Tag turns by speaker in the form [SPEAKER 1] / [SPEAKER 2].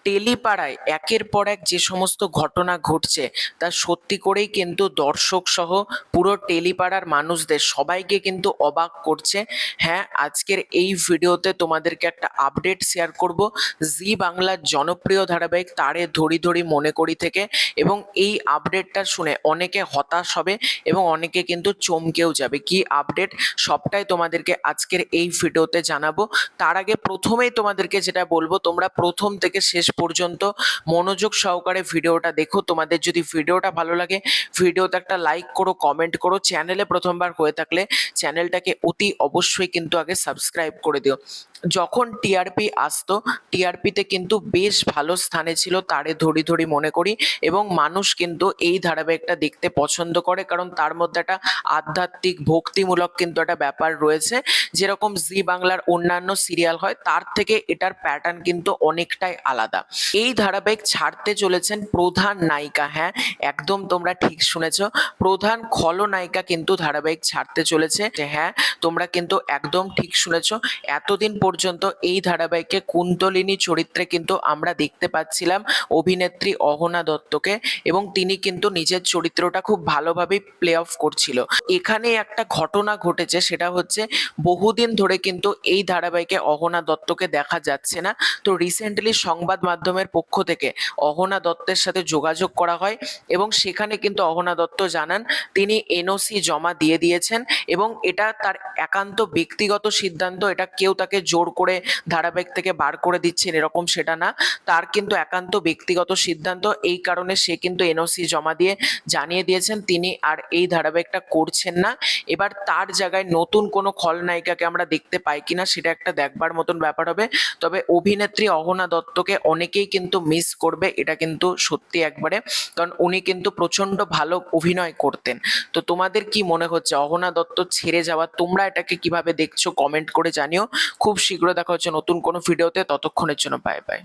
[SPEAKER 1] টেলিপাড়ায় একের পর এক যে সমস্ত ঘটনা ঘটছে তা সত্যি করেই কিন্তু দর্শক সহ পুরো টেলিপাড়ার মানুষদের সবাইকে কিন্তু অবাক করছে। হ্যাঁ, আজকের এই ভিডিওতে তোমাদেরকে একটা আপডেট শেয়ার করব জি বাংলার জনপ্রিয় ধারাবাহিক তারে ধরি ধরি মনে করি থেকে, এবং এই আপডেটটা শুনে অনেকে হতাশ হবে এবং অনেকে কিন্তু চমকেও যাবে। কি আপডেট সবটাই তোমাদেরকে আজকের এই ভিডিওতে জানাবো। তার আগে প্রথমেই তোমাদেরকে যেটা বলবো, তোমরা প্রথম থেকে শেষ পর্যন্ত মনোযোগ সহকারে ভিডিওটা দেখো। তোমাদের যদি ভিডিওটা ভালো লাগে ভিডিওতে একটা লাইক করো, কমেন্ট করো। চ্যানেলে প্রথমবার হয়ে থাকলে চ্যানেলটাকে অতি অবশ্যই কিন্তু আগে সাবস্ক্রাইব করে দিও। যখন টিআরপি আসতো, টিআরপিতে কিন্তু বেশ ভালো স্থানে ছিল তারে ধরি ধরি মনে করি, এবং মানুষ কিন্তু এই ধারাবাহিকটা দেখতে পছন্দ করে, কারণ তার মধ্যে একটা আধ্যাত্মিক ভক্তিমূলক কিন্তু একটা ব্যাপার রয়েছে। যেরকম জি বাংলার অন্যান্য সিরিয়াল হয় তার থেকে এটার প্যাটার্ন কিন্তু অনেকটাই আলাদা। এই ধারাবাহিক ছাড়তে চলেছেন প্রধান নায়িকা। হ্যাঁ, একদম তোমরা ঠিক শুনেছো, প্রধান খলনায়িকা কিন্তু ধারাবাহিক ছাড়তে চলেছে। হ্যাঁ, তোমরা কিন্তু একদম ঠিক শুনেছো। এতদিন পর্যন্ত এই ধারাবাহিকে কুন্তলিনী চরিত্রে কিন্তু আমরা দেখতে পাচ্ছিলাম অভিনেত্রী অহনা দত্তকে, এবং তিনি কিন্তু নিজের চরিত্রটা খুব ভালোভাবে প্লে অফ করছিল। এখানে একটা ঘটনা ঘটেছে, সেটা হচ্ছে বহুদিন ধরে কিন্তু এই ধারাবাহিকে অহনা দত্তকে দেখা যাচ্ছে না। তো রিসেন্টলি সংবাদ মাধ্যমের পক্ষ থেকে অহনা দত্তের সাথে যোগাযোগ করা হয়, এবং সেখানে কিন্তু অহনা দত্ত জানান তিনি এনওসি জমা দিয়ে দিয়েছেন, এবং এটা তার একান্ত ব্যক্তিগত সিদ্ধান্ত। এটা কেউ তাকে জোর করে ধারাবাহিক থেকে বার করে দিচ্ছেন এরকম সেটা না, তার কিন্তু একান্ত ব্যক্তিগত সিদ্ধান্ত। এই কারণে সে কিন্তু এনওসি জমা দিয়ে জানিয়ে দিয়েছেন তিনি আর এই ধারাবাহিকটা করছেন না। এবার তার জায়গায় নতুন কোনো খলনায়িকাকে আমরা দেখতে পাই কিনা সেটা একটা দেখবার মতন ব্যাপার হবে। তবে অভিনেত্রী অহনা দত্তকে অনেকেই কিন্তু মিস করবে, এটা কিন্তু সত্যি একবারে, কারণ উনি কিন্তু প্রচন্ড ভালো অভিনয় করতেন। তো তোমাদের কি মনে হচ্ছে অহনা দত্ত ছেড়ে যাওয়া, তোমরা এটাকে কিভাবে দেখছো কমেন্ট করে জানিও। খুব শীঘ্র দেখা হচ্ছে নতুন কোনো ভিডিওতে, ততক্ষণের জন্য বাই বাই।